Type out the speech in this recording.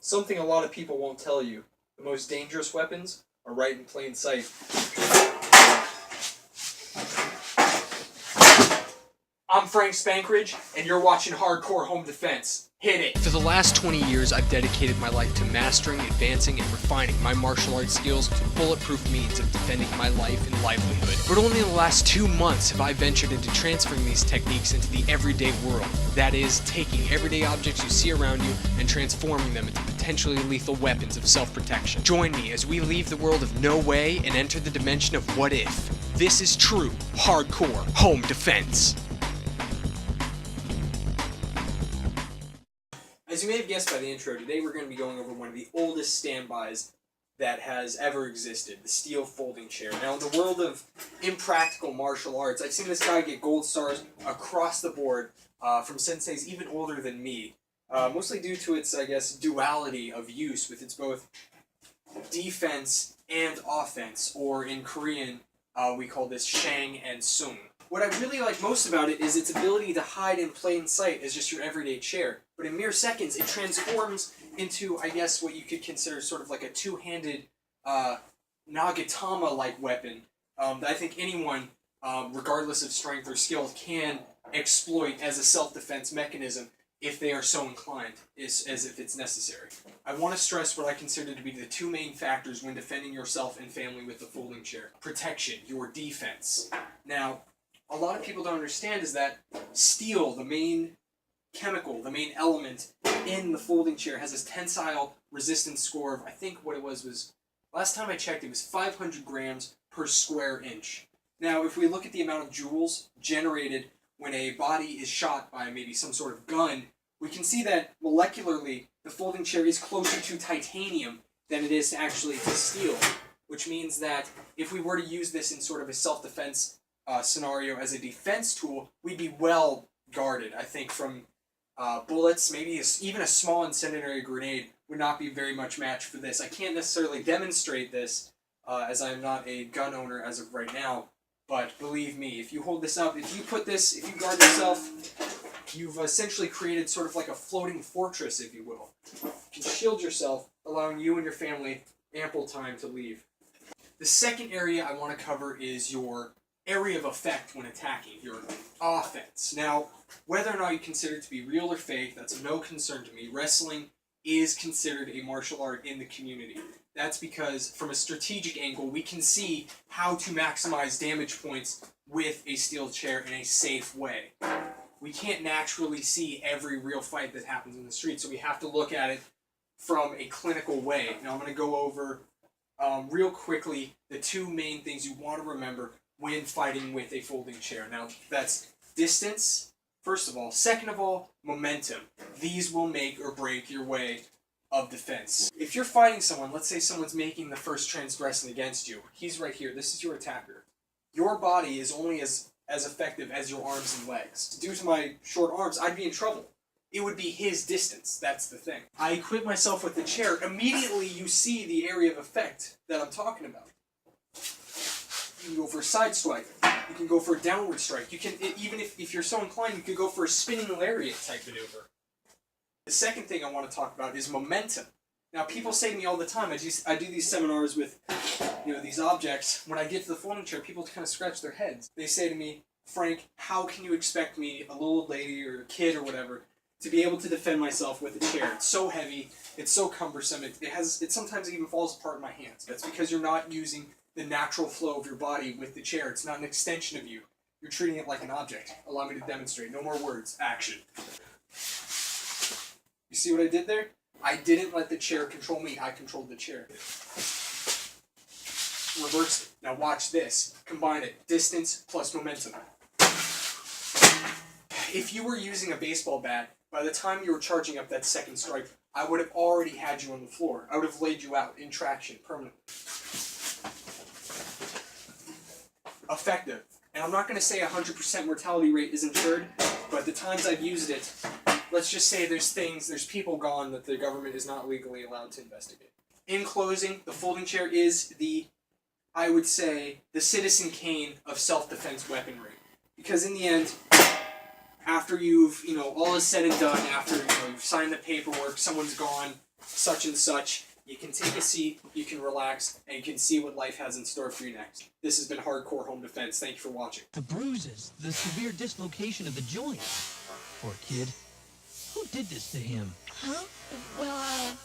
Something a lot of people won't tell you. The most dangerous weapons are right in plain sight. I'm Frank Spankridge, and you're watching Hardcore Home Defense. Hit it! For the last 20 years, I've dedicated my life to mastering, advancing, and refining my martial arts skills to bulletproof means of defending my life and livelihood. But only in the last 2 months have I ventured into transferring these techniques into the everyday world. That is, taking everyday objects you see around you and transforming them into potentially lethal weapons of self-protection. Join me as we leave the world of no way and enter the dimension of what if. This is true hardcore home defense. As you may have guessed by the intro, today we're going to be going over one of the oldest standbys that has ever existed, the steel folding chair. Now, in the world of impractical martial arts, I've seen this guy get gold stars across the board from senseis even older than me, mostly due to its, I guess, duality of use with its both defense and offense, or in Korean, we call this shang and sung. What I really like most about it is its ability to hide in plain sight as just your everyday chair. But in mere seconds, it transforms into, I guess, what you could consider sort of like a two-handed Nagatama-like weapon that I think anyone, regardless of strength or skill, can exploit as a self-defense mechanism if they are so inclined, as if it's necessary. I want to stress what I consider to be the two main factors when defending yourself and family with the folding chair. Protection, your defense. Now, a lot of people don't understand is that steel, the main chemical, the main element in the folding chair, has this tensile resistance score of, I think what it was last time I checked, it was 500 grams per square inch. Now, if we look at the amount of joules generated when a body is shot by maybe some sort of gun, we can see that molecularly the folding chair is closer to titanium than it is actually to steel, which means that if we were to use this in sort of a self-defense scenario as a defense tool, we'd be well guarded, I think, from bullets. Maybe even a small incendiary grenade would not be very much match for this. I can't necessarily demonstrate this as I'm not a gun owner as of right now, but believe me, if you hold this up, if you guard yourself, you've essentially created sort of like a floating fortress, if you will. You can shield yourself, allowing you and your family ample time to leave. The second area I want to cover is your area of effect when attacking, your offense. Now, whether or not you consider it to be real or fake, that's of no concern to me. Wrestling is considered a martial art in the community. That's because, from a strategic angle, we can see how to maximize damage points with a steel chair in a safe way. We can't naturally see every real fight that happens in the street, so we have to look at it from a clinical way. Now, I'm going to go over real quickly the two main things you want to remember when fighting with a folding chair. Now, that's distance, first of all. Second of all, momentum. These will make or break your way of defense. If you're fighting someone, let's say someone's making the first transgression against you. He's right here. This is your attacker. Your body is only as effective as your arms and legs. Due to my short arms, I'd be in trouble. It would be his distance. That's the thing. I equip myself with the chair. Immediately, you see the area of effect that I'm talking about. You can go for a side strike. You can go for a downward strike. You can, even if you're so inclined, you could go for a spinning lariat type maneuver. The second thing I want to talk about is momentum. Now, people say to me all the time, I do these seminars with these objects. When I get to the folding chair, people kind of scratch their heads. They say to me, Frank, how can you expect me, a little lady or a kid or whatever, to be able to defend myself with a chair? It's so heavy. It's so cumbersome. It sometimes even falls apart in my hands. That's because you're not using the natural flow of your body with the chair. It's not an extension of you. You're treating it like an object. Allow me to demonstrate. No more words. Action. You see what I did there? I didn't let the chair control me. I controlled the chair. Reverse it. Now watch this. Combine it. Distance plus momentum. If you were using a baseball bat, by the time you were charging up that second strike, I would have already had you on the floor. I would have laid you out in traction permanently. Effective. And I'm not going to say 100% mortality rate is ensured, but the times I've used it, let's just say there's people gone that the government is not legally allowed to investigate. In closing, the folding chair is I would say, the Citizen Kane of self-defense weaponry. Because in the end, after you've, all is said and done, after you've signed the paperwork, someone's gone, such and such, you can take a seat, you can relax, and you can see what life has in store for you next. This has been Hardcore Home Defense. Thank you for watching. The bruises, the severe dislocation of the joints. Poor kid. Who did this to him? Huh? Well,